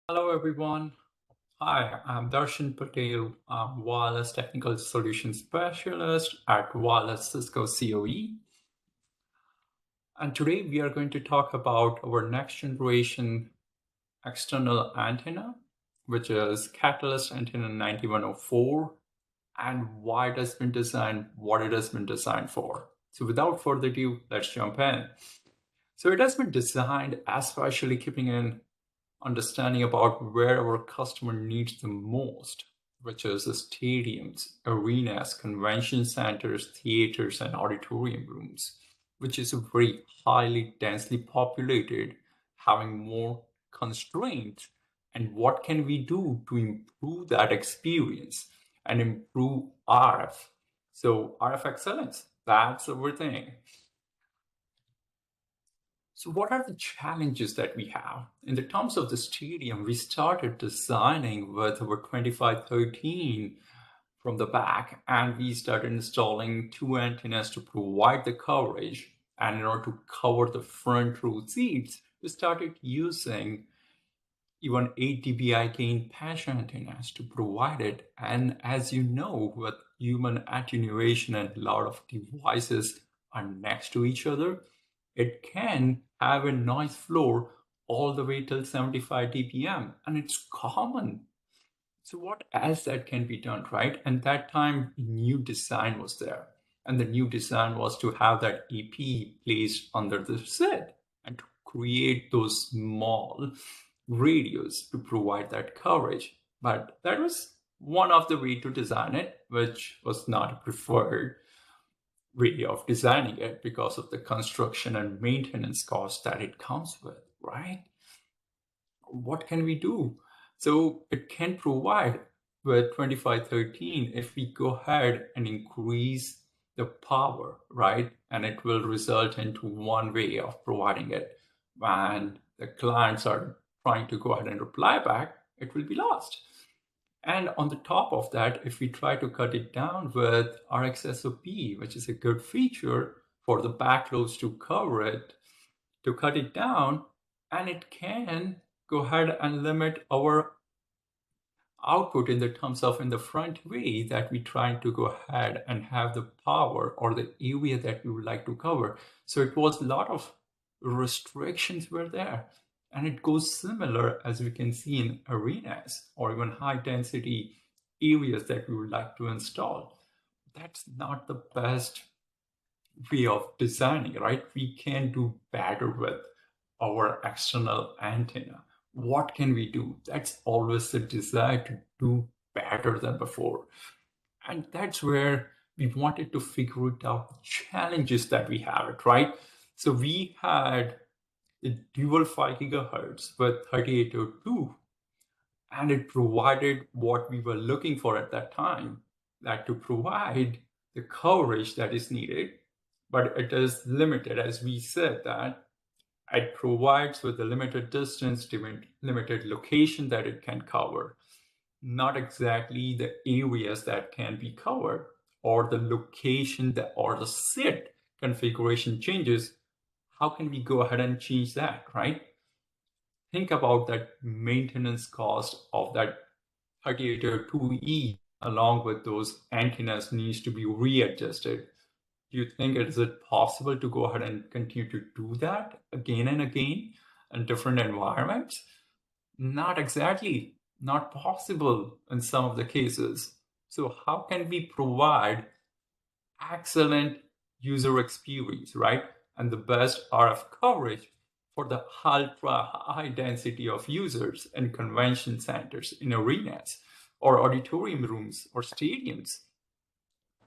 Hello, everyone. Hi, I'm Darshan Patel. I'm Wireless Technical Solutions Specialist at Wireless Cisco COE. And today we are going to talk about our next generation external antenna, which is Catalyst Antenna 9104, and why it has been designed, what it has been designed for. So without further ado, let's jump in. So it has been designed especially keeping in understanding about where our customer needs the most, which is the stadiums, arenas, convention centers, theaters, and auditorium rooms, which is very highly densely populated, having more constraints. And what can we do to improve that experience and improve RF? So RF excellence, that's everything. So what are the challenges that we have? In the terms of the stadium, we started designing with our 2513 from the back, and we started installing two antennas to provide the coverage. And in order to cover the front row seats, we started using even 8 dBi gain patch antennas to provide it. And as you know, with human attenuation and a lot of devices are next to each other, it can have a noise floor all the way till 75 dBm, and it's common. So what else that can be done, right? And that time, new design was there. And the new design was to have that EP placed under the seat and to create those small radios to provide that coverage. But that was one of the way to design it, which was not preferred way of designing it because of the construction and maintenance cost that it comes with, right? What can we do? So it can provide with 2513 if we go ahead and increase the power, right? And it will result into one way of providing it. When the clients are trying to go ahead and reply back, it will be lost. And on the top of that, if we try to cut it down with RxSOP, which is a good feature for the backlobes to cover it, to cut it down, and it can go ahead and limit our output in the terms of in the front way that we trying to go ahead and have the power or the area that we would like to cover. So it was a lot of restrictions were there. And it goes similar as we can see in arenas or even high density areas that we would like to install. That's not the best way of designing, right? We can do better with our external antenna. What can we do? That's always the desire to do better than before. And that's where we wanted to figure it out the challenges that we have it, right? So we had the dual 5 gigahertz with 3802, and it provided what we were looking for at that time, that to provide the coverage that is needed, but it is limited, as we said, that it provides with a limited distance, limited location that it can cover, not exactly the areas that can be covered or the location that or the sit configuration changes. How can we go ahead and change that, right? Think about that maintenance cost of that 3802E along with those antennas needs to be readjusted. Do you think is it possible to go ahead and continue to do that again and again in different environments? Not exactly, not possible in some of the cases. So how can we provide excellent user experience, right? And the best RF coverage for the ultra high density of users in convention centers, in arenas, or auditorium rooms, or stadiums.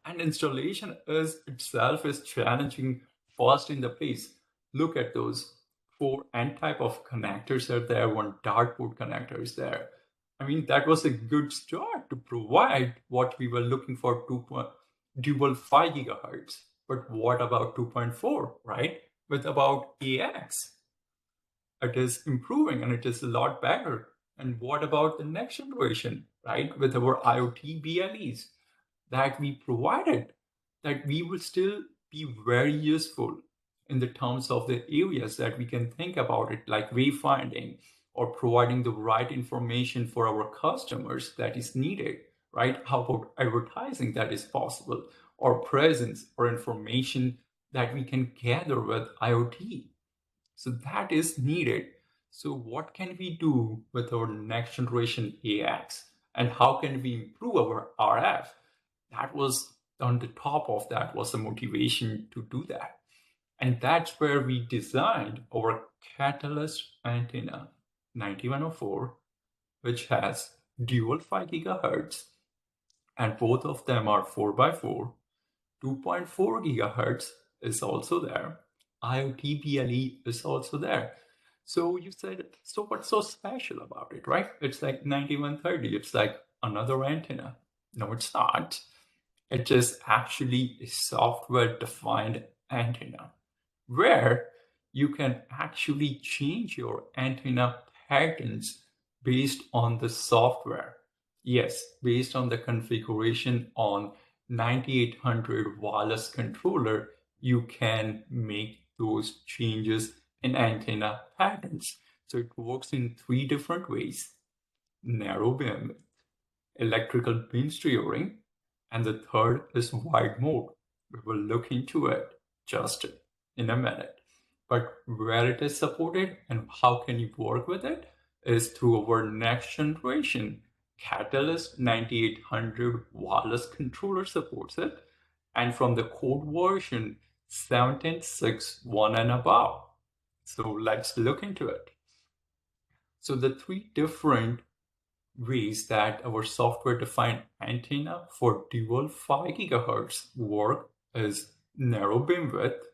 And installation is itself is challenging first in the place. Look at those four N type of connectors are there, one dartboard connector is there. I mean, that was a good start to provide what we were looking for, dual 5 gigahertz. But what about 2.4, right? With about AX, it is improving and it is a lot better. And what about the next generation, right? With our IoT BLEs that we provided, that we will still be very useful in the terms of the areas that we can think about it, like wayfinding or providing the right information for our customers that is needed, right? How about advertising that is possible, or presence or information that we can gather with IoT? So that is needed. So what can we do with our next generation AX? And how can we improve our RF? That was on the top of that was the motivation to do that. And that's where we designed our Catalyst antenna 9104, which has dual 5 gigahertz, and both of them are 4x4. 2.4 gigahertz is also there. IoT BLE is also there. So you said, so what's so special about it, right? It's like 9130. It's like another antenna. No, it's not. It is actually a software-defined antenna where you can actually change your antenna patterns based on the software. Yes, based on the configuration on 9800 wireless controller, you can make those changes in antenna patterns. So it works in 3 different ways: narrow beam, electrical beam steering, and the third is wide mode. We will look into it just in a minute. But where it is supported and how can you work with it is through our next generation Catalyst 9800 wireless controller supports it, and from the code version 17.6.1 and above. So let's look into it. So the 3 different ways that our software-defined antenna for dual 5 gigahertz work is narrow beam width,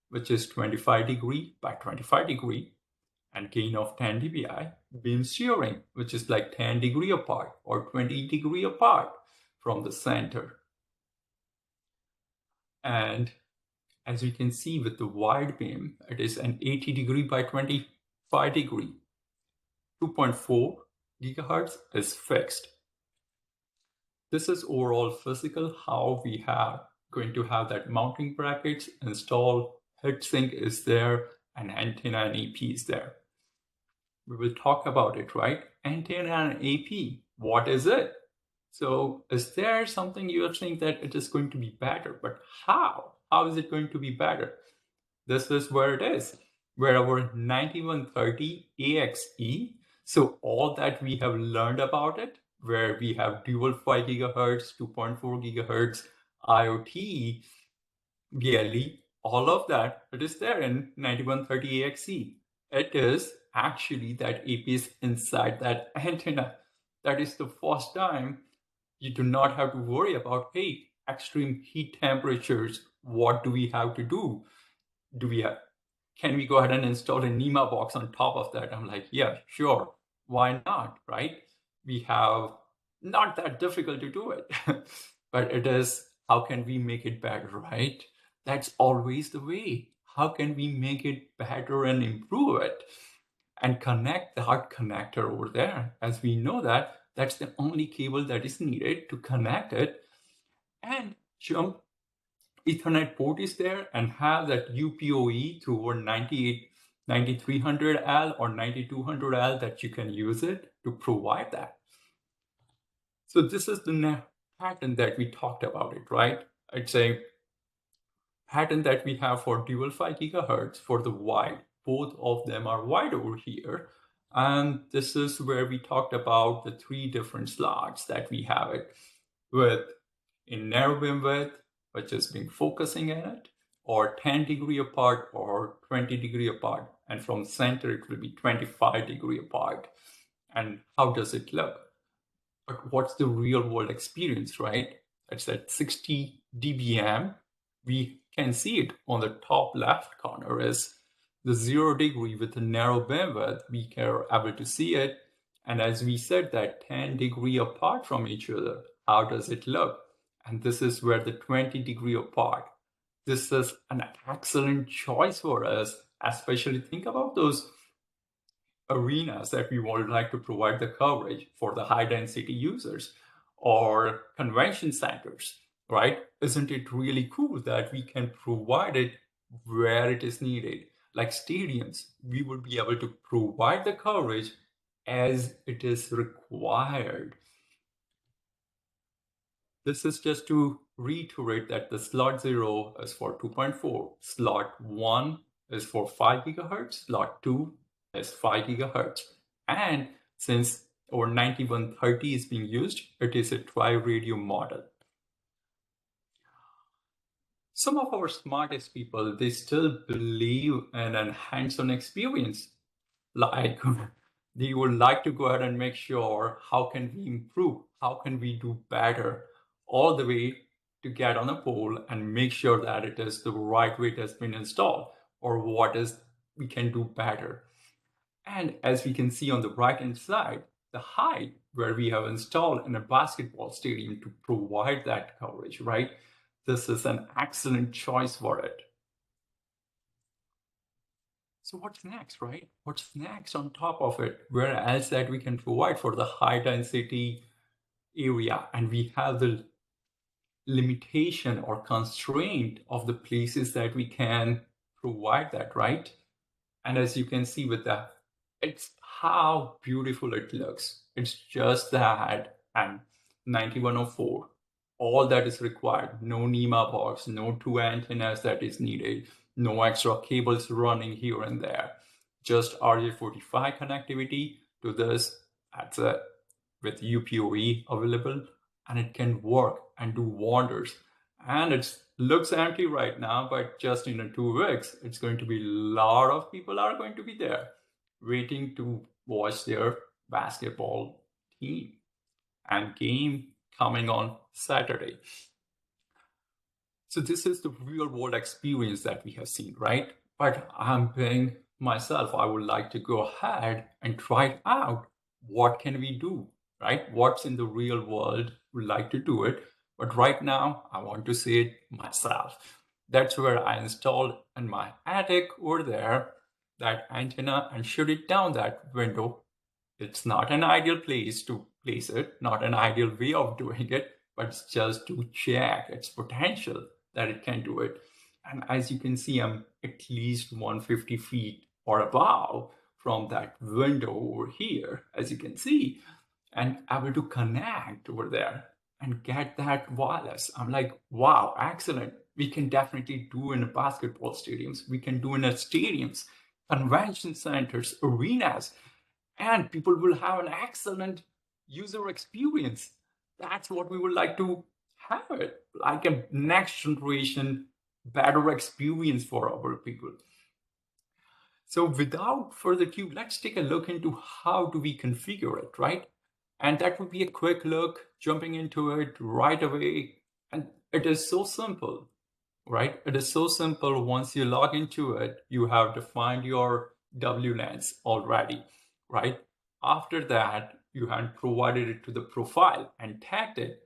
which is 25 degree by 25 degree, and gain of 10 dBi. Beam steering, which is like 10 degree apart or 20 degree apart from the center. And as you can see with the wide beam, it is an 80 degree by 25 degree. 2.4 gigahertz is fixed. This is overall physical, how we have going to have that mounting brackets installed, heatsink is there, and antenna and AP is there. We will talk about it, right? Antenna and AP, what is it? So is there something you are saying that it is going to be better, but how? How is it going to be better? This is where it is, where our 9130 AXE, so all that we have learned about it, where we have dual 5 gigahertz, 2.4 gigahertz, IoT, BLE, all of that, it is there in 9130 AXE. It is actually that AP is inside that antenna. That is the first time you do not have to worry about, hey, extreme heat temperatures, what do we have to do? Can we go ahead and install a NEMA box on top of that? I'm like, yeah, sure. Why not, right? We have not that difficult to do it, but it is, how can we make it better, right? That's always the way. How can we make it better and improve it? And connect the hard connector over there. As we know that, that's the only cable that is needed to connect it, and jump Ethernet port is there and have that UPOE through our 9300L or 9200L that you can use it to provide that. So this is the pattern that we talked about it, right? It's a pattern that we have for dual 5 gigahertz for the wide. Both of them are wide over here. And this is where we talked about the 3 different slots that we have it with in narrow beam width, which is being focusing in it, or 10 degree apart or 20 degree apart. And from center, it will be 25 degree apart. And how does it look? But what's the real world experience, right? It's at 60 dBm. We can see it on the top left corner is the 0 degree with the narrow beam width. We are able to see it. And as we said that 10 degree apart from each other, how does it look? And this is where the 20 degree apart. This is an excellent choice for us, especially think about those arenas that we would like to provide the coverage for the high density users or convention centers, right? Isn't it really cool that we can provide it where it is needed? like stadiums, we will be able to provide the coverage as it is required. This is just to reiterate that the slot 0 is for 2.4, slot 1 is for 5 gigahertz, slot 2 is 5 gigahertz. And since our 9130 is being used, it is a tri-radio model. Some of our smartest people, they still believe in a hands-on experience. Like they would like to go ahead and make sure how can we improve, how can we do better, all the way to get on a pole and make sure that it is the right way it has been installed or what is we can do better. And as we can see on the right hand side, the height where we have installed in a basketball stadium to provide that coverage, right? This is an excellent choice for it. So what's next, right? What's next on top of it? Where else that we can provide for the high density area? And we have the limitation or constraint of the places that we can provide that, right? And as you can see with that, it's how beautiful it looks. It's just that and 9104. All that is required. No NEMA box, no two antennas that is needed, no extra cables running here and there. Just RJ45 connectivity to this. That's it. With UPOE available, and it can work and do wonders. And it looks empty right now, but just in 2 weeks, it's going to be a lot of people are going to be there waiting to watch their basketball team and game coming on Saturday. So this is the real world experience that we have seen, right? But I'm being myself, I would like to go ahead and try it out. What can we do, right? What's in the real world? Would like to do it. But right now, I want to see it myself. That's where I installed in my attic over there that antenna and shoot it down that window. It's not an ideal place to place it, not an ideal way of doing it, but it's just to check its potential that it can do it. And as you can see, I'm at least 150 feet or above from that window over here, as you can see, and able to connect over there and get that wireless. I'm like, wow, excellent. We can definitely do in basketball stadiums. We can do in stadiums, convention centers, arenas, and people will have an excellent user experience. That's what we would like to have it, like a next generation better experience for our people. So without further ado, let's take a look into how do we configure it, right? And that would be a quick look, jumping into it right away. And it is so simple, right? It is so simple. Once you log into it, you have defined your WLANs already, right? After that, you have provided it to the profile and tagged it.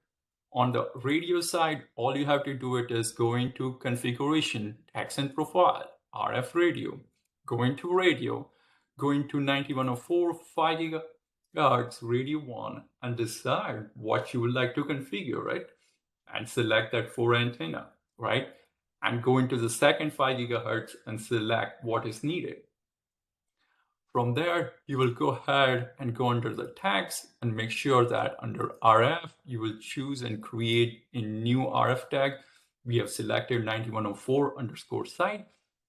On the radio side, all you have to do it is go into configuration, text and profile, RF radio, go into radio, go into 9104, 5 gigahertz radio 1 and decide what you would like to configure, right? And select that 4 antenna, right? And go into the second 5 gigahertz and select what is needed. From there, you will go ahead and go under the tags and make sure that under RF, you will choose and create a new RF tag. We have selected 9104 underscore site,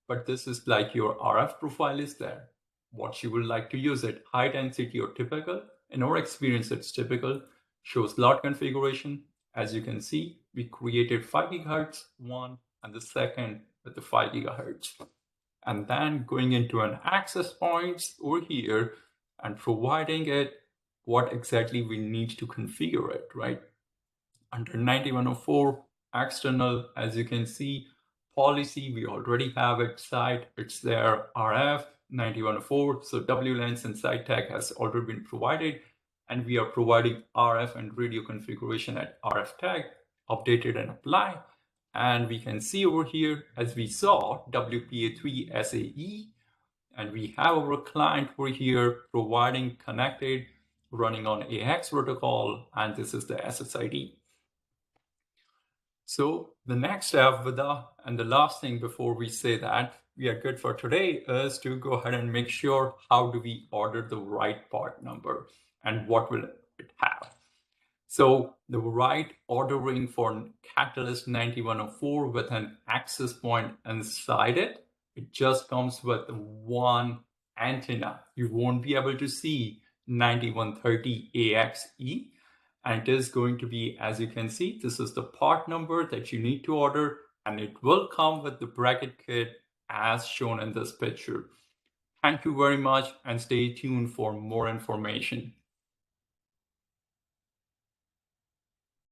but this is like your RF profile is there. What you would like to use it, high density or typical. In our experience, it's typical. Show slot configuration. As you can see, we created 5 gigahertz one and the second with the 5 gigahertz. And then going into an access points over here and providing it what exactly we need to configure it, right? Under 9104 external, as you can see, policy, we already have it site, it's there, RF 9104. So WLANs and site tag has already been provided, and we are providing RF and radio configuration at RF tag, updated and apply. And we can see over here, as we saw, WPA3 SAE, and we have our client over here providing connected, running on AX protocol, and this is the SSID. So the next step and the last thing before we say that, we are good for today is to go ahead and make sure how do we order the right part number and what will it have. So the right ordering for Catalyst 9104 with an access point inside it, it just comes with one antenna. You won't be able to see 9130 AXE. And it is going to be, as you can see, this is the part number that you need to order, and it will come with the bracket kit as shown in this picture. Thank you very much and stay tuned for more information.